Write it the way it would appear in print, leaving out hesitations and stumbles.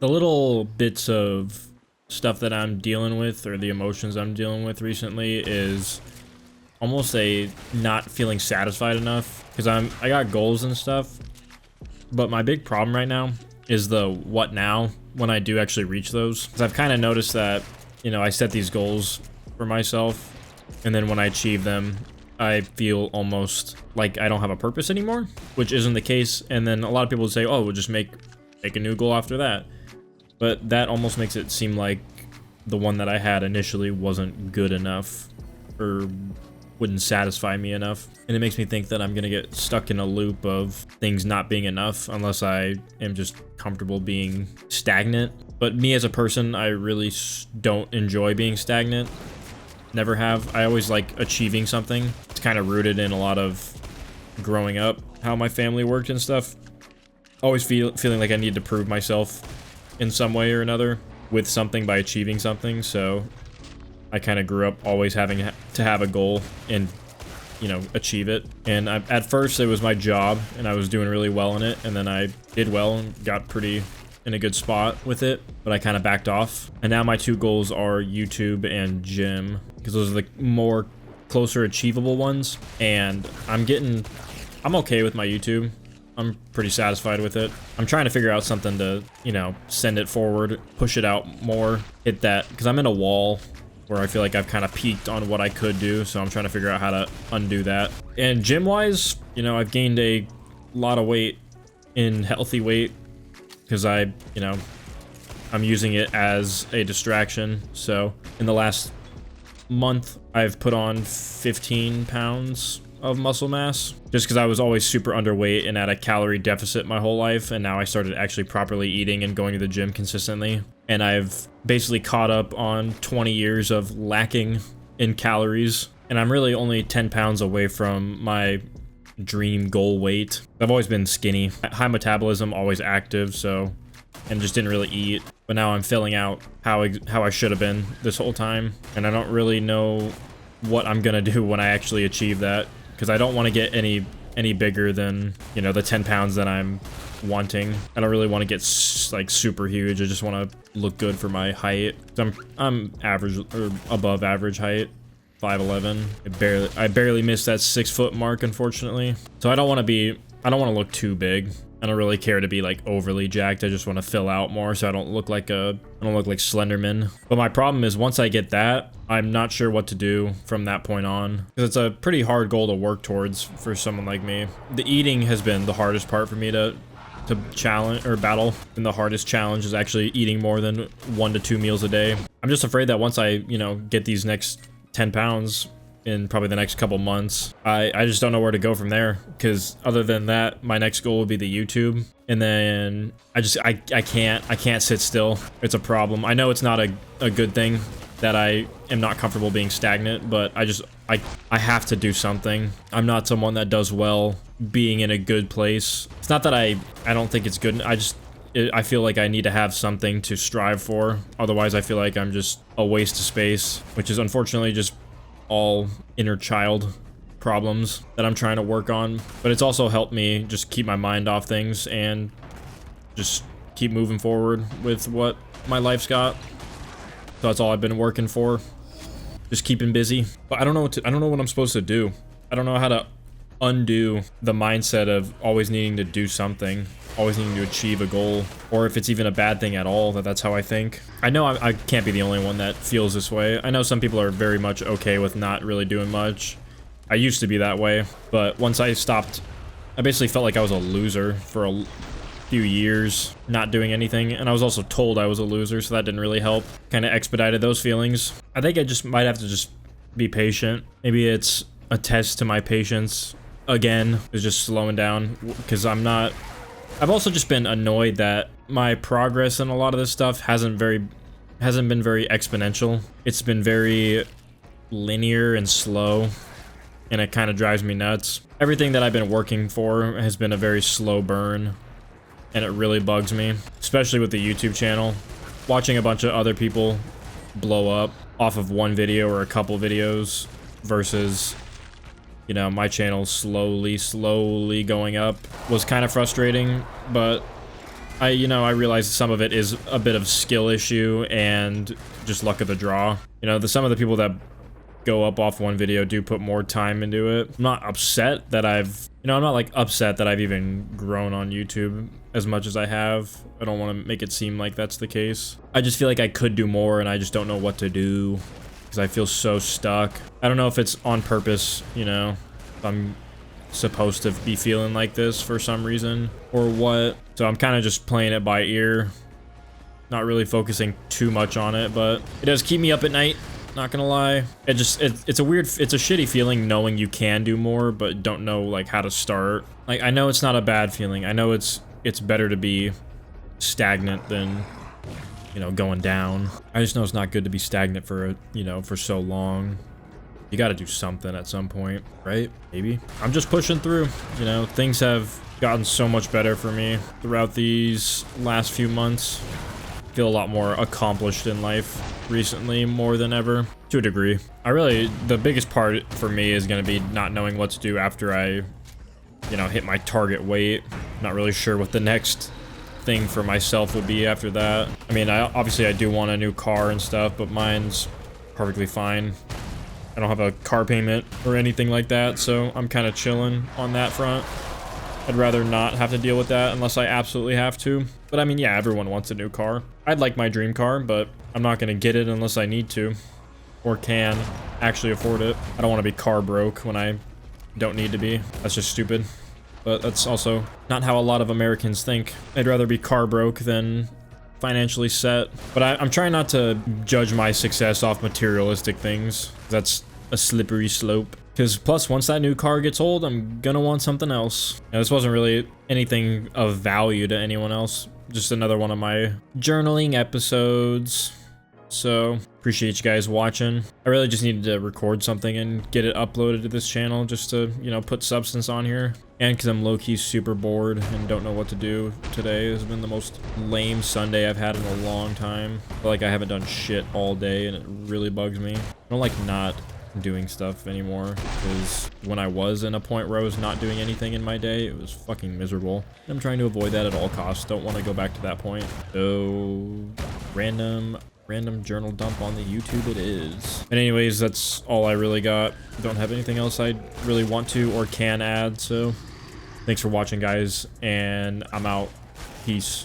the little bits of stuff that I'm dealing with, or the emotions I'm dealing with recently, is almost a not feeling satisfied enough, because I got goals and stuff, but my big problem right now is the what now when I do actually reach those. Because I've kind of noticed that, you know, I set these goals for myself, and then when I achieve them, I feel almost like I don't have a purpose anymore, which isn't the case. And then a lot of people would say, oh, we'll just make a new goal after that. But that almost makes it seem like the one that I had initially wasn't good enough, or wouldn't satisfy me enough. And it makes me think that I'm gonna get stuck in a loop of things not being enough unless I am just comfortable being stagnant. But me as a person, I really don't enjoy being stagnant. Never have. I always like achieving something. It's kind of rooted in a lot of growing up, how my family worked and stuff. Always feeling like I need to prove myself in some way or another with something by achieving something. So I kind of grew up always having to have a goal and, you know, achieve it. And at first it was my job and I was doing really well in it. And then I did well and got pretty in a good spot with it, but I kind of backed off. And now my two goals are YouTube and gym, because those are the more closer achievable ones. And I'm okay with my YouTube. I'm pretty satisfied with it. I'm trying to figure out something to, you know, send it forward, push it out more, hit that, because I'm in a wall where I feel like I've kind of peaked on what I could do. So I'm trying to figure out how to undo that. And gym wise, you know, I've gained a lot of weight in healthy weight, because I'm using it as a distraction. So in the last month, I've put on 15 pounds of muscle mass, just because I was always super underweight and at a calorie deficit my whole life. And now I started actually properly eating and going to the gym consistently. And I've basically caught up on 20 years of lacking in calories. And I'm really only 10 pounds away from my dream goal weight. I've always been skinny, high metabolism, always active, so, and just didn't really eat. But now I'm filling out how I should have been this whole time, and I don't really know what I'm gonna do when I actually achieve that, because I don't want to get any bigger than, you know, the 10 pounds that I'm wanting. I don't really want to get like super huge. I just want to look good for my height. I'm average or above average height. 5'11". I barely missed that 6 foot mark, unfortunately. So I don't want to look too big. I don't really care to be like overly jacked. I just want to fill out more so I don't look like Slenderman. But my problem is once I get that, I'm not sure what to do from that point on, because it's a pretty hard goal to work towards for someone like me. The eating has been the hardest part for me to challenge or battle, and the hardest challenge is actually eating more than 1 to 2 meals a day. I'm just afraid that once I, you know, get these next 10 pounds in probably the next couple months, I just don't know where to go from there, because other than that, my next goal would be the YouTube. And then I can't sit still. It's a problem. I know it's not a good thing that I am not comfortable being stagnant, but I have to do something. I'm not someone that does well being in a good place. It's not that I don't think it's good. I feel like I need to have something to strive for. Otherwise, I feel like I'm just a waste of space, which is unfortunately just all inner child problems that I'm trying to work on. But it's also helped me just keep my mind off things and just keep moving forward with what my life's got. So that's all I've been working for. Just keeping busy. But I don't know what I'm supposed to do. I don't know how to undo the mindset of always needing to do something, always needing to achieve a goal, or if it's even a bad thing at all, that's how I think. I know I can't be the only one that feels this way. I know some people are very much okay with not really doing much. I used to be that way, but once I stopped, I basically felt like I was a loser for a few years, not doing anything, and I was also told I was a loser, so that didn't really help. Kind of expedited those feelings. I think I just might have to just be patient. Maybe it's a test to my patience again, is just slowing down, because I've also just been annoyed that my progress in a lot of this stuff hasn't been very exponential. It's been very linear and slow, and it kind of drives me nuts. Everything that I've been working for has been a very slow burn, and it really bugs me, especially with the YouTube channel. Watching a bunch of other people blow up off of one video or a couple videos versus, you know, my channel slowly going up was kind of frustrating. But I realize some of it is a bit of skill issue and just luck of the draw. Some of the people that go up off one video do put more time into it. I'm not upset that I'm not like upset that I've even grown on YouTube as much as I have. I don't want to make it seem like that's the case. I just feel like I could do more and I just don't know what to do because I feel so stuck. I don't know if it's on purpose, if I'm supposed to be feeling like this for some reason or what. So I'm kind of just playing it by ear, not really focusing too much on it, but it does keep me up at night. Not gonna lie. It's a shitty feeling knowing you can do more, but don't know like how to start. Like, I know it's not a bad feeling. I know it's better to be stagnant than, going down. I just know it's not good to be stagnant for, for so long. You gotta do something at some point, right? Maybe. I'm just pushing through. Things have gotten so much better for me throughout these last few months. Feel a lot more accomplished in life recently, more than ever, to a degree. The biggest part for me is going to be not knowing what to do after I, hit my target weight. Not really sure what the next thing for myself would be after that. I mean, obviously I do want a new car and stuff, but mine's perfectly fine. I don't have a car payment or anything like that, so I'm kind of chilling on that front. I'd rather not have to deal with that unless I absolutely have to. But I mean, yeah, everyone wants a new car. I'd like my dream car, but I'm not going to get it unless I need to or can actually afford it. I don't want to be car broke when I don't need to be. That's just stupid. But that's also not how a lot of Americans think. I'd rather be car broke than financially set. But I'm trying not to judge my success off materialistic things. That's a slippery slope. Because plus, once that new car gets old, I'm gonna want something else. This wasn't really anything of value to anyone else. Just another one of my journaling episodes. So, appreciate you guys watching. I really just needed to record something and get it uploaded to this channel just to, put substance on here. And because I'm low-key super bored and don't know what to do today. This has been the most lame Sunday I've had in a long time. I feel like I haven't done shit all day and it really bugs me. I don't like not doing stuff anymore, because when I was in a point where I was not doing anything in my day, it was fucking miserable. I'm trying to avoid that at all costs. Don't want to go back to that point. So random journal dump on the YouTube it is. And anyways, that's all I really got. Don't have anything else I really want to or can add, so thanks for watching, guys, and I'm out. Peace.